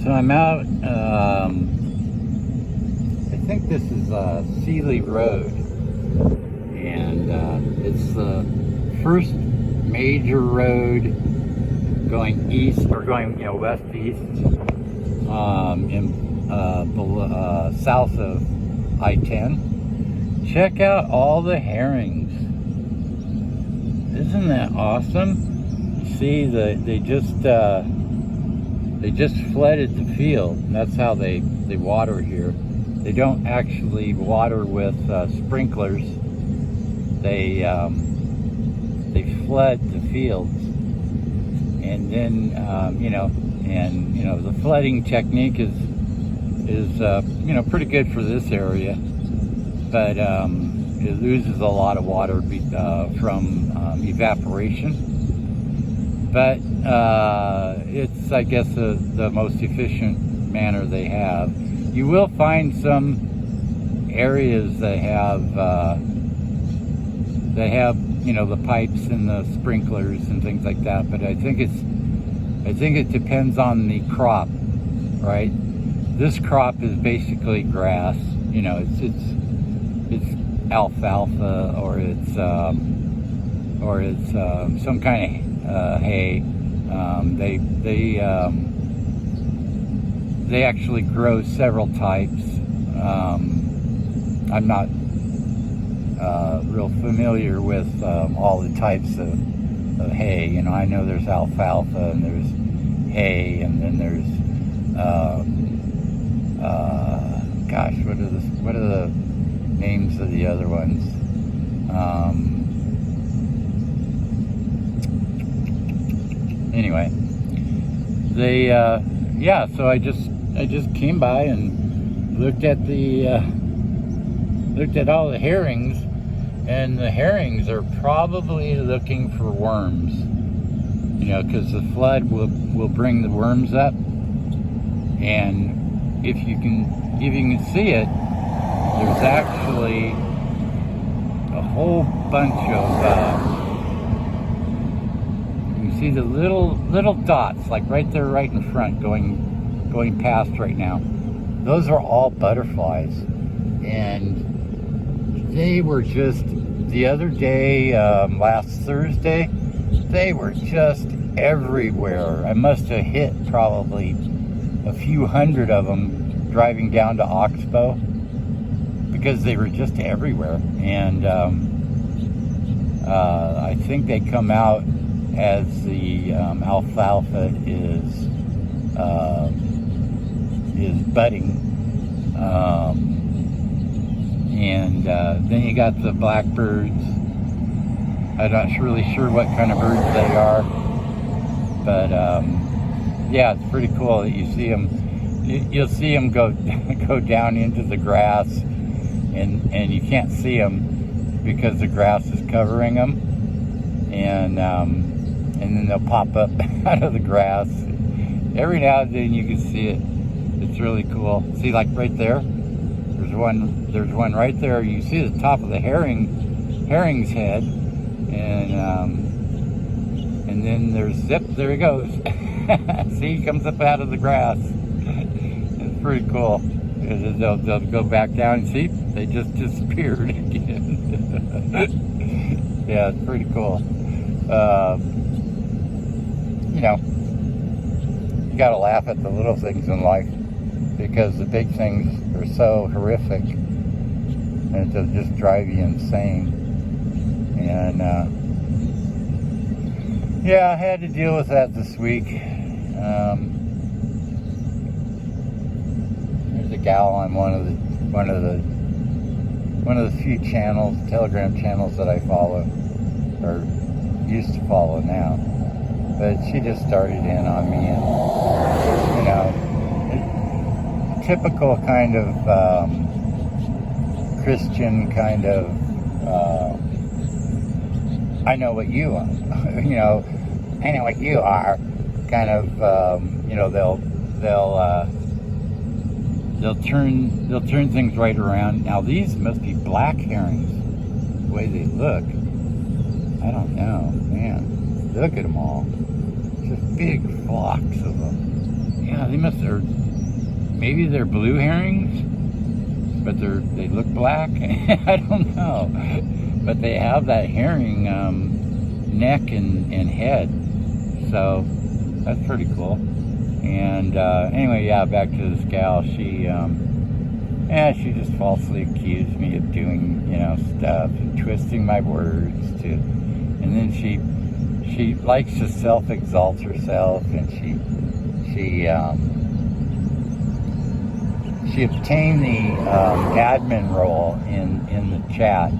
So I'm out, I think this is Sealy Road, and it's the first major road going east, or going, west-east, south of I-10. Check out all the herrings. Isn't that awesome? See, they just flooded the field. That's how they water here. They don't actually water with sprinklers. They flood the fields, and then the flooding technique is pretty good for this area, but it loses a lot of water from evaporation. But it's, I guess, the most efficient manner they have. You will find some areas that have the pipes and the sprinklers and things like that. But I think it depends on the crop, right? This crop is basically grass. It's alfalfa, or it's some kind of hay. They actually grow several types. I'm not real familiar with all the types of hay. I know there's alfalfa, and there's hay, and then there's what are the names of the other ones? Anyway, so I just came by and looked at all the herrings, and the herrings are probably looking for worms, because the flood will bring the worms up. And if you can see it, there's actually a whole bunch of see the little dots, like right there, right in front, going past right now. Those are all butterflies, and they were just, the other day, last Thursday, they were just everywhere. I must have hit probably a few hundred of them driving down to Oxbow, because they were just everywhere. And I think they come out as the alfalfa is budding, and then you got the blackbirds. I'm not really sure what kind of birds they are, but yeah, it's pretty cool that you see them. You'll see them go down into the grass, and you can't see them because the grass is covering them, and then they'll pop up out of the grass. Every now and then you can see it. It's really cool. See, like right there, there's one right there. You see the top of the herring's head, and then there he goes. See, he comes up out of the grass. It's pretty cool. They'll go back down, and see, they just disappeared again. Yeah, it's pretty cool. You gotta laugh at the little things in life, because the big things are so horrific, and they'll just drive you insane. And yeah, I had to deal with that this week. There's a gal on one of the few channels, Telegram channels, that I follow, or used to follow now. But she just started in on me, and typical kind of Christian kind of I know what you are, I know what you are, kind of, they'll turn things right around. Now these must be black herrings, the way they look. I don't know, man. Look at them all. Just big flocks of them. Yeah, they must, or maybe they're blue herrings, but they look black. I don't know, but they have that herring neck and head, so that's pretty cool. And anyway, yeah, back to this gal. She she just falsely accused me of doing, stuff and twisting my words to, and then she likes to self-exalt herself, and she obtained the admin role in the chat,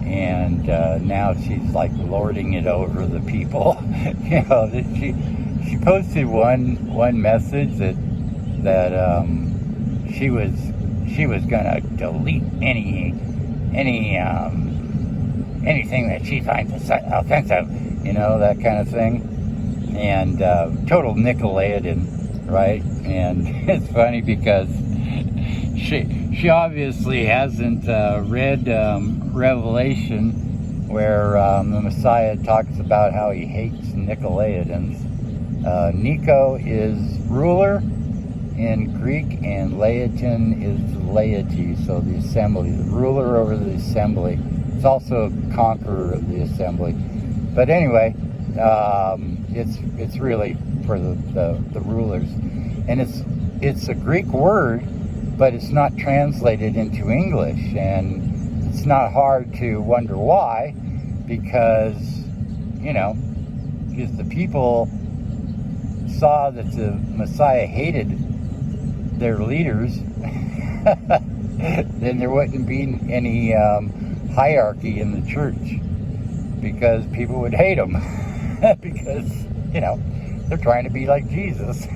and now she's like lording it over the people. She posted one message that she was gonna delete anything that she finds offensive, that kind of thing, and total Nicolaitans, right? And it's funny because she obviously hasn't read Revelation, where the Messiah talks about how he hates Nicolaitans. Nico is ruler in Greek, and Laetin is laity, so the assembly, the ruler over the assembly. It's also a conqueror of the assembly. But anyway, it's really for the rulers, and it's a Greek word, but it's not translated into English, and it's not hard to wonder why, because if the people saw that the Messiah hated their leaders, then there wouldn't be any hierarchy in the church, because people would hate them because they're trying to be like Jesus.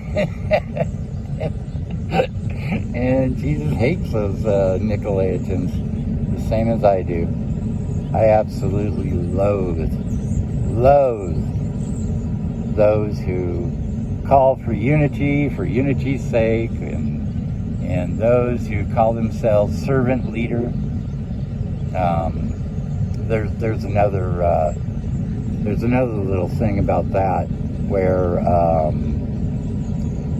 And Jesus hates those Nicolaitans the same as I do. I absolutely loathe those who call for unity's sake, and those who call themselves servant leader. There's another little thing about that, where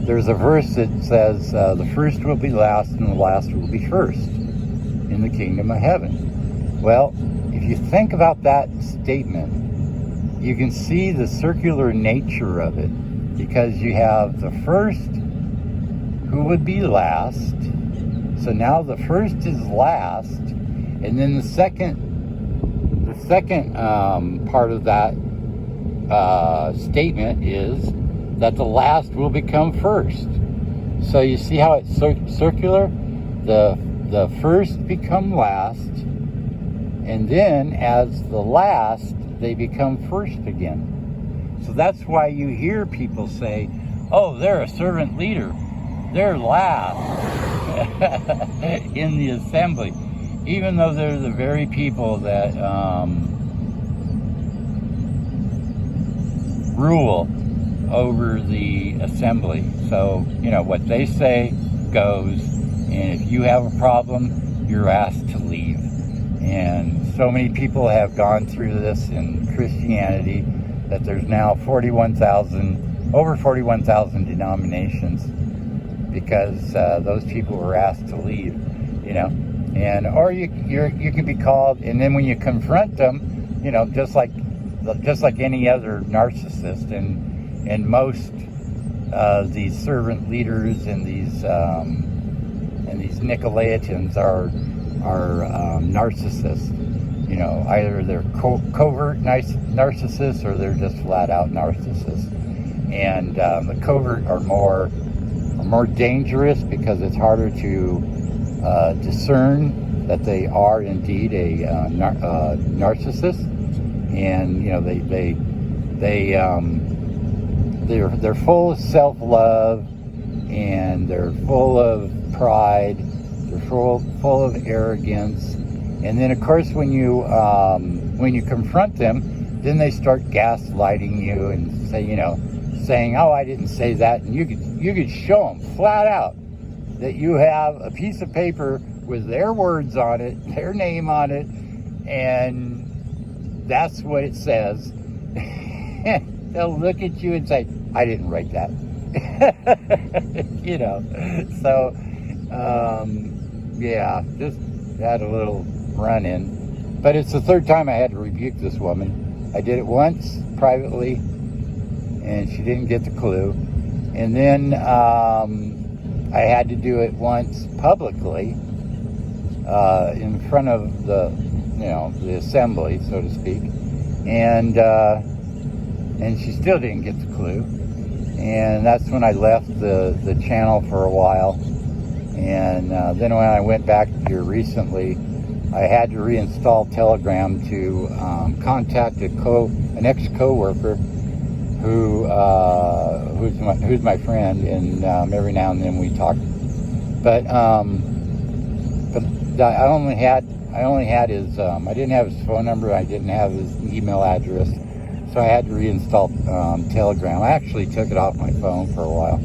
there's a verse that says the first will be last and the last will be first in the kingdom of heaven. Well, if you think about that statement, you can see the circular nature of it, because you have the first who would be last. So now the first is last, and then the second part of that statement is that the last will become first. So you see how it's circular? The first become last, and then as the last, they become first again. So that's why you hear people say, oh, they're a servant leader, they're last in the assembly, even though they're the very people that rule over the assembly. So, what they say goes, and if you have a problem, you're asked to leave. And so many people have gone through this in Christianity that there's now over 41,000 denominations, because those people were asked to leave, and or you can be called, and then when you confront them, just like any other narcissist, and most these servant leaders and these Nicolaitans are narcissists. Either they're covert narcissists, or they're just flat out narcissists. And the covert are more dangerous, because it's harder to discern that they are indeed a narcissist. And they're full of self-love, and they're full of pride. They're full of arrogance. And then, of course, when you confront them, then they start gaslighting you and saying, "Oh, I didn't say that," and you could show them flat out that you have a piece of paper with their words on it, their name on it, and that's what it says. They'll look at you and say, "I didn't write that." You know, so yeah, just had a little run-in. But it's the third time I had to rebuke this woman. I did it once privately, and she didn't get the clue. And then I had to do it once publicly in front of the, the assembly, so to speak. And she still didn't get the clue. And that's when I left the channel for a while. And then when I went back here recently, I had to reinstall Telegram to contact an ex-coworker who's my friend, and every now and then we talk. But I only had his. I didn't have his phone number. I didn't have his email address, so I had to reinstall Telegram. I actually took it off my phone for a while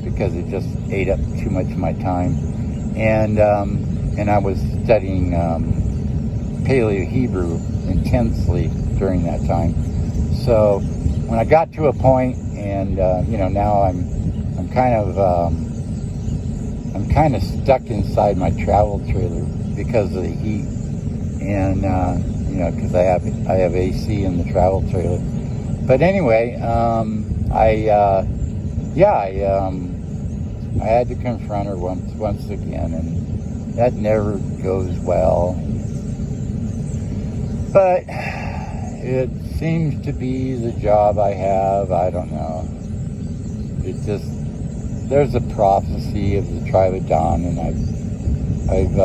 because it just ate up too much of my time, and I was studying Paleo Hebrew intensely during that time. So when I got to a point, and now I'm kind of stuck inside my travel trailer because of the heat, and because I have AC in the travel trailer. But anyway, I had to confront her once again, and that never goes well. But it seems to be the job I have. I don't know. There's a prophecy of the tribe of Dan, and I've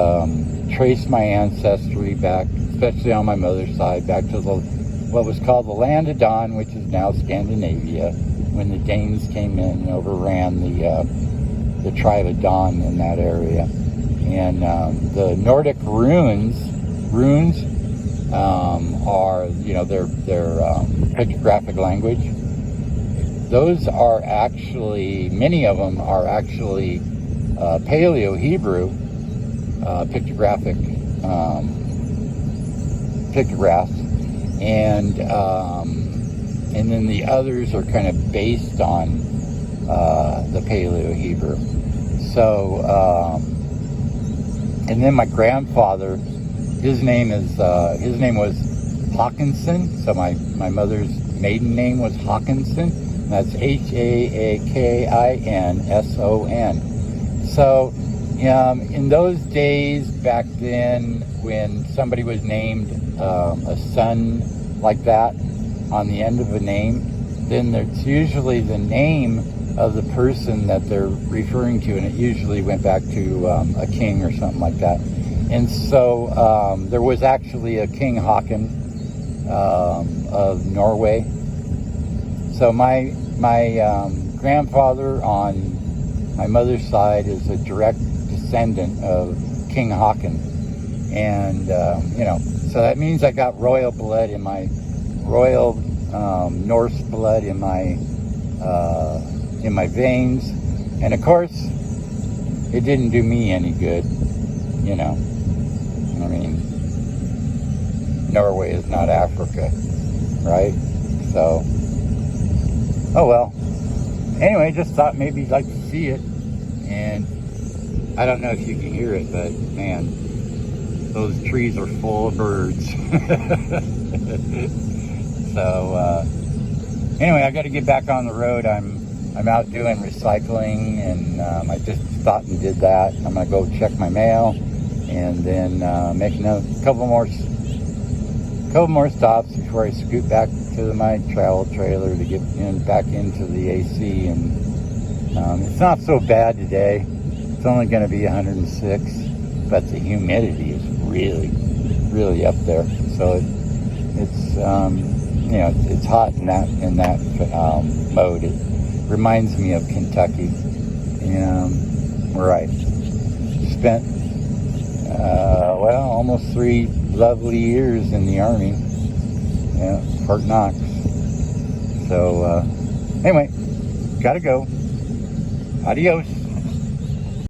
traced my ancestry back, especially on my mother's side, back to what was called the land of Dan, which is now Scandinavia, when the Danes came in and overran the tribe of Dan in that area. And the Nordic runes are, their pictographic language. Those are actually, many of them are actually Paleo Hebrew pictographs, and then the others are kind of based on the Paleo Hebrew. So, and then my grandfather, his name was Hawkinson. So my mother's maiden name was Hawkinson. That's Haakinson. So in those days back then, when somebody was named a son like that on the end of a name, then it's usually the name of the person that they're referring to, and it usually went back to a king or something like that. And so there was actually a King Haakon of Norway. So my grandfather on my mother's side is a direct descendant of King Haakon, and so that means I got royal blood in my Norse blood in my veins, and of course it didn't do me any good. I mean, Norway is not Africa, right? So, oh well. Anyway, just thought maybe you'd like to see it. And I don't know if you can hear it, but man, those trees are full of birds. So, anyway, I got to get back on the road. I'm out doing recycling, and I just stopped and did that. I'm going to go check my mail, and then make a couple more stops before I scoot back to my travel trailer to get back into the AC. And it's not so bad today. It's only going to be 106, but the humidity is really, really up there. So it's it's hot in that mode. It reminds me of Kentucky, where I spent almost 3 lovely years in the Army, Fort Knox. So anyway, gotta go. Adios.